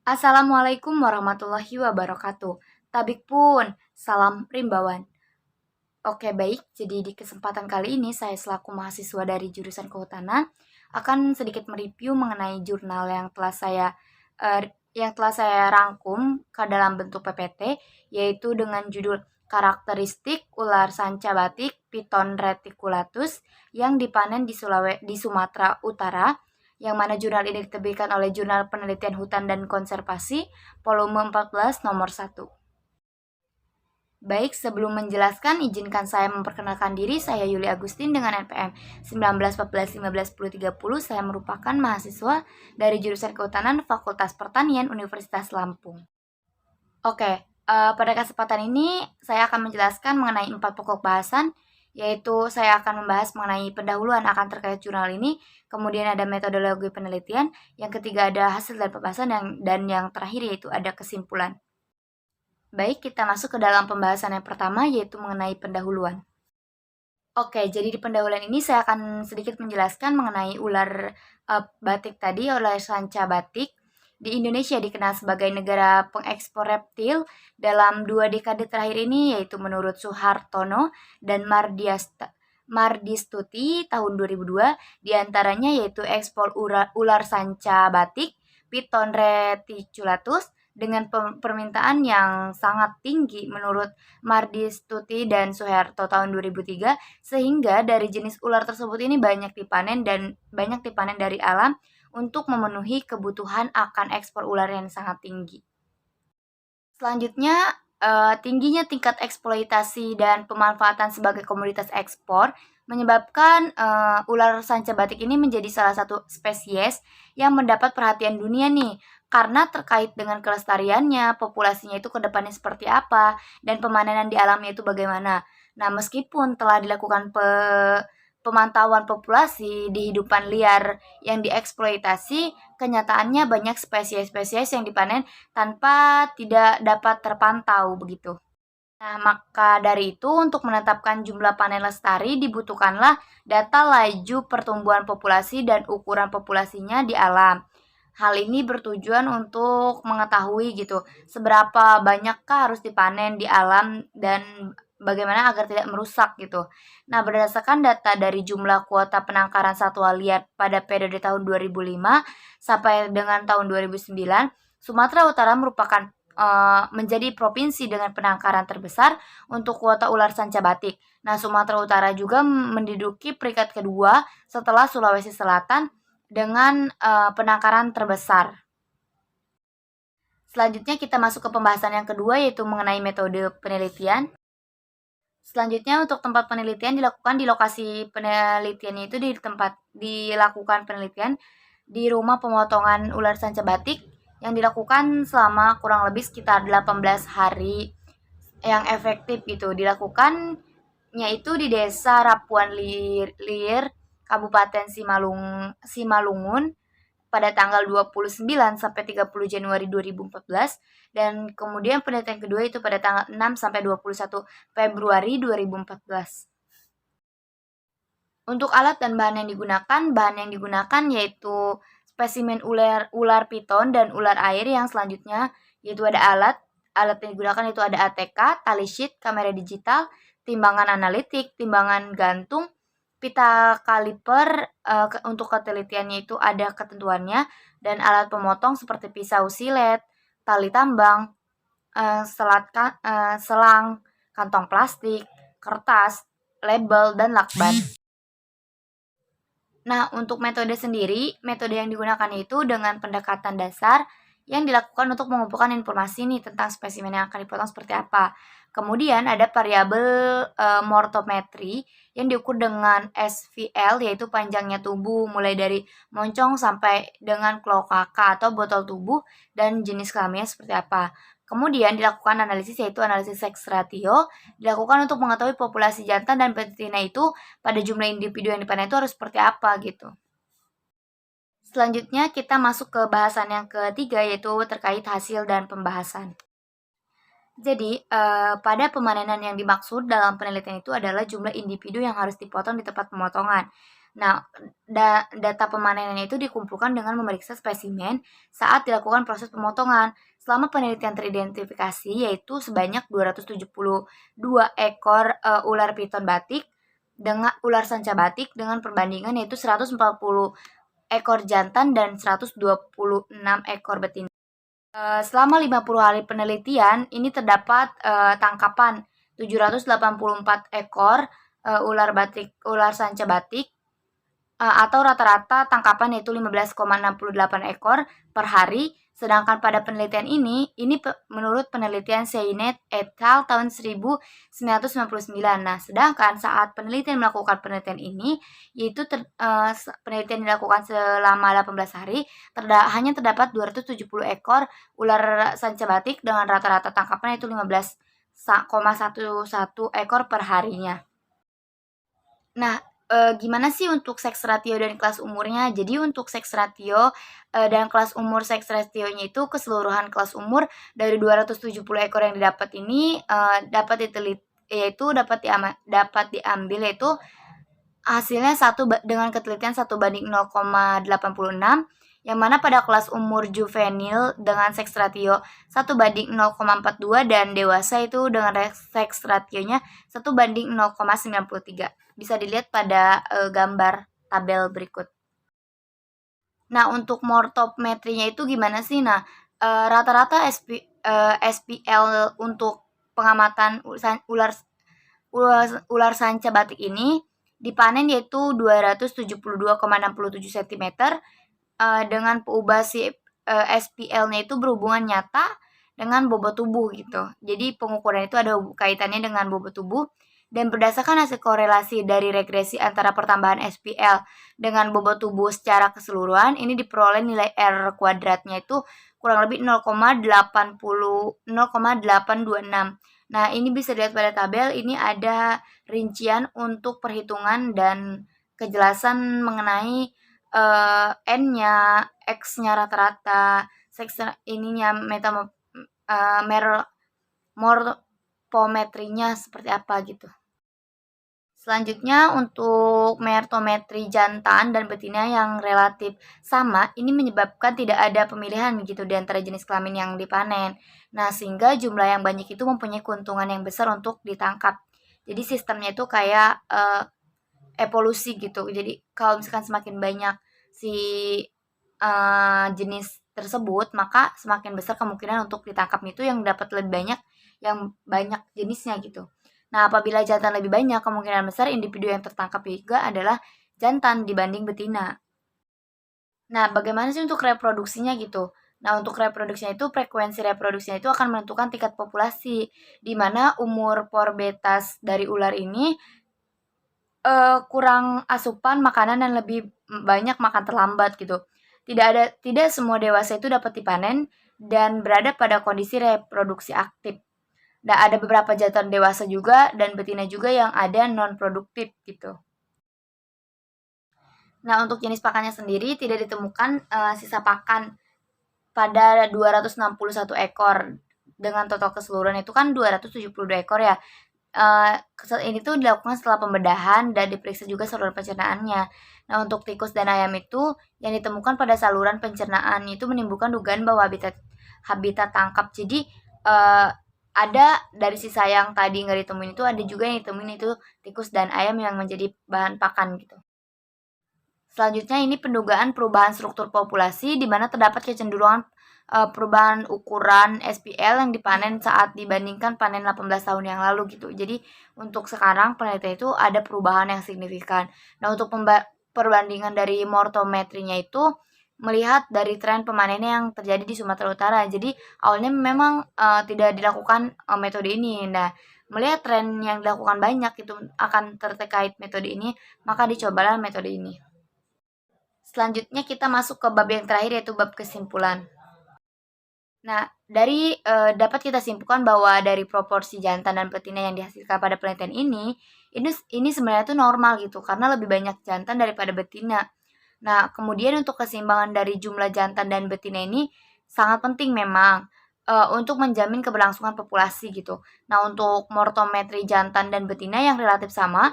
Assalamualaikum warahmatullahi wabarakatuh. Tabik pun, salam rimbawan. Oke baik, jadi di kesempatan kali ini saya selaku mahasiswa dari jurusan Kehutanan akan sedikit mereview mengenai jurnal yang telah saya rangkum ke dalam bentuk PPT, yaitu dengan judul Karakteristik Ular Sanca Batik Piton reticulatus yang dipanen di Sumatera Utara, yang mana jurnal ini diterbitkan oleh Jurnal Penelitian Hutan dan Konservasi volume 14 nomor 1. Baik, sebelum menjelaskan, izinkan saya memperkenalkan diri. Saya Yuli Agustin dengan NPM 1914151030. Saya merupakan mahasiswa dari jurusan Kehutanan Fakultas Pertanian Universitas Lampung. Oke, pada kesempatan ini saya akan menjelaskan mengenai 4 pokok bahasan, yaitu saya akan membahas mengenai pendahuluan akan terkait jurnal ini, kemudian ada metodologi penelitian, yang ketiga ada hasil dan pembahasan, dan yang terakhir yaitu ada kesimpulan. Baik, kita masuk ke dalam pembahasan yang pertama, yaitu mengenai pendahuluan. Oke, jadi di pendahuluan ini saya akan sedikit menjelaskan mengenai ular batik tadi, ular sanca batik. Di Indonesia dikenal sebagai negara pengekspor reptil dalam 2 dekade terakhir ini, yaitu menurut Suhartono dan Mardistuti tahun 2002, diantaranya yaitu ekspor ular sanca batik, Piton reticulatus, dengan permintaan yang sangat tinggi menurut Mardistuti dan Suharto tahun 2003, sehingga dari jenis ular tersebut ini banyak dipanen dari alam untuk memenuhi kebutuhan akan ekspor ular yang sangat tinggi. Selanjutnya, tingginya tingkat eksploitasi dan pemanfaatan sebagai komoditas ekspor menyebabkan ular sanca batik ini menjadi salah satu spesies yang mendapat perhatian dunia nih, karena terkait dengan kelestariannya, populasinya itu ke depannya seperti apa, dan pemanenan di alamnya itu bagaimana. Nah, meskipun telah dilakukan pemantauan populasi di hidupan liar yang dieksploitasi, kenyataannya banyak spesies-spesies yang dipanen tanpa tidak dapat terpantau begitu. Nah, maka dari itu untuk menetapkan jumlah panen lestari dibutuhkanlah data laju pertumbuhan populasi dan ukuran populasinya di alam. Hal ini bertujuan untuk mengetahui gitu seberapa banyakkah harus dipanen di alam dan bagaimana agar tidak merusak gitu. Nah, berdasarkan data dari jumlah kuota penangkaran satwa liar pada periode tahun 2005 sampai dengan tahun 2009, Sumatera Utara merupakan menjadi provinsi dengan penangkaran terbesar untuk kuota ular sanca batik. Nah, Sumatera Utara juga menduduki peringkat kedua setelah Sulawesi Selatan dengan penangkaran terbesar. Selanjutnya kita masuk ke pembahasan yang kedua, yaitu mengenai metode penelitian. Selanjutnya untuk tempat penelitian dilakukan di lokasi penelitiannya itu dilakukan penelitian di rumah pemotongan ular sanca batik yang dilakukan selama kurang lebih sekitar 18 hari yang efektif gitu. Dilakukannya itu di Desa Rapuan Lir, Kabupaten Simalungun pada tanggal 29 sampai 30 Januari 2014, dan kemudian penelitian kedua itu pada tanggal 6 sampai 21 Februari 2014. Untuk alat dan bahan yang digunakan yaitu spesimen ular piton dan ular air. Yang selanjutnya yaitu ada alat yang digunakan itu ada ATK, tali sheet, kamera digital, timbangan analitik, timbangan gantung, pita kaliper. Untuk ketelitiannya itu ada ketentuannya, dan alat pemotong seperti pisau silet, tali tambang, selang, kantong plastik, kertas, label, dan lakban. Nah, untuk metode sendiri, metode yang digunakan itu dengan pendekatan dasar yang dilakukan untuk mengumpulkan informasi nih tentang spesimen yang akan dipotong seperti apa. Kemudian ada variabel mortometri yang diukur dengan SVL, yaitu panjangnya tubuh mulai dari moncong sampai dengan kloaka atau botol tubuh, dan jenis kelaminnya seperti apa. Kemudian dilakukan analisis, yaitu analisis seks ratio, dilakukan untuk mengetahui populasi jantan dan betina itu pada jumlah individu yang dipanen itu harus seperti apa gitu. Selanjutnya kita masuk ke bahasan yang ketiga, yaitu terkait hasil dan pembahasan. Jadi, pada pemanenan yang dimaksud dalam penelitian itu adalah jumlah individu yang harus dipotong di tempat pemotongan. Nah, data pemanenannya itu dikumpulkan dengan memeriksa spesimen saat dilakukan proses pemotongan. Selama penelitian teridentifikasi yaitu sebanyak 272 ekor ular piton batik dengan ular sanca batik dengan perbandingan yaitu 140 ekor jantan dan 126 ekor betina. Selama 50 hari penelitian, ini terdapat tangkapan 784 ekor ular sanca batik atau rata-rata tangkapan yaitu 15,68 ekor per hari. Sedangkan pada penelitian ini menurut penelitian Seynet et al. Tahun 1999. Nah, sedangkan saat melakukan penelitian ini, yaitu penelitian dilakukan selama 18 hari, hanya terdapat 270 ekor ular sanca batik dengan rata-rata tangkapan yaitu 15,11 ekor per harinya. Nah, gimana sih untuk seks ratio dan kelas umurnya? Jadi untuk seks ratio dan kelas umur seks rasionya itu keseluruhan kelas umur dari 270 ekor yang didapat ini dapat diambil yaitu hasilnya dengan ketelitian 1:0,86, yang mana pada kelas umur juvenil dengan seks ratio 1:0,42 dan dewasa itu dengan seks rationya 1:0,93. Bisa dilihat pada gambar tabel berikut. Nah, untuk mortometrinya itu gimana sih? Nah, rata-rata SPL untuk pengamatan ular sanca batik ini dipanen yaitu 272,67 cm dengan peubah SPL-nya itu berhubungan nyata dengan bobot tubuh gitu. Jadi pengukuran itu ada kaitannya dengan bobot tubuh. Dan berdasarkan hasil korelasi dari regresi antara pertambahan SPL dengan bobot tubuh secara keseluruhan, ini diperoleh nilai R kuadratnya itu kurang lebih 0,826. Nah, ini bisa dilihat pada tabel, ini ada rincian untuk perhitungan dan kejelasan mengenai N-nya, X-nya rata-rata, ininya morfometrinya seperti apa gitu. Selanjutnya untuk mertometri jantan dan betina yang relatif sama, ini menyebabkan tidak ada pemilihan gitu di antara jenis kelamin yang dipanen. Nah, sehingga jumlah yang banyak itu mempunyai keuntungan yang besar untuk ditangkap. Jadi sistemnya itu kayak evolusi gitu. Jadi kalau misalkan semakin banyak si jenis tersebut, maka semakin besar kemungkinan untuk ditangkap itu yang dapat lebih banyak jenisnya gitu. Nah, apabila jantan lebih banyak, kemungkinan besar individu yang tertangkap juga adalah jantan dibanding betina. Nah, bagaimana sih untuk reproduksinya gitu? Nah, untuk reproduksinya itu, frekuensi reproduksinya itu akan menentukan tingkat populasi, di mana umur porbetas dari ular ini kurang asupan makanan dan lebih banyak makan terlambat gitu. Tidak semua dewasa itu dapat dipanen dan berada pada kondisi reproduksi aktif. Nah, ada beberapa jantan dewasa juga dan betina juga yang ada non produktif gitu. Nah, untuk jenis pakannya sendiri tidak ditemukan sisa pakan pada 261 ekor. Dengan total keseluruhan itu kan 272 ekor ya. Ini tuh dilakukan setelah pembedahan dan diperiksa juga saluran pencernaannya. Nah, untuk tikus dan ayam itu yang ditemukan pada saluran pencernaan itu menimbulkan dugaan bahwa habitat tangkap. Jadi ada dari sisa yang tadi nggak ditemuin itu, ada juga yang ditemuin itu tikus dan ayam yang menjadi bahan pakan gitu. Selanjutnya ini pendugaan perubahan struktur populasi di mana terdapat kecenderungan perubahan ukuran SPL yang dipanen saat dibandingkan panen 18 tahun yang lalu gitu. Jadi untuk sekarang penelitian itu ada perubahan yang signifikan. Nah, untuk perbandingan dari mortometrinya itu melihat dari tren pemanen yang terjadi di Sumatera Utara. Jadi awalnya memang tidak dilakukan metode ini. Nah, melihat tren yang dilakukan banyak itu akan terkait metode ini, maka dicobalah metode ini. Selanjutnya kita masuk ke bab yang terakhir yaitu bab kesimpulan. Nah, dapat kita simpulkan bahwa dari proporsi jantan dan betina yang dihasilkan pada penelitian ini sebenarnya itu normal gitu karena lebih banyak jantan daripada betina. Nah, kemudian untuk keseimbangan dari jumlah jantan dan betina ini sangat penting memang untuk menjamin keberlangsungan populasi gitu. Nah, untuk mortometri jantan dan betina yang relatif sama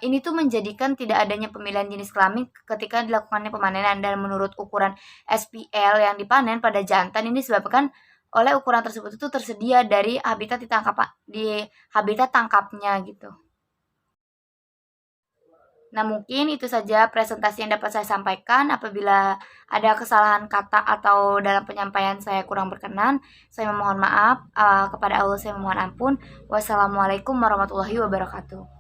Ini tuh menjadikan tidak adanya pemilihan jenis kelamin ketika dilakukannya pemanenan, dan menurut ukuran SPL yang dipanen pada jantan ini disebabkan oleh ukuran tersebut itu tersedia dari habitat tangkapnya gitu. Nah, mungkin itu saja presentasi yang dapat saya sampaikan. Apabila ada kesalahan kata atau dalam penyampaian saya kurang berkenan, saya memohon maaf. Kepada Allah saya memohon ampun. Wassalamualaikum warahmatullahi wabarakatuh.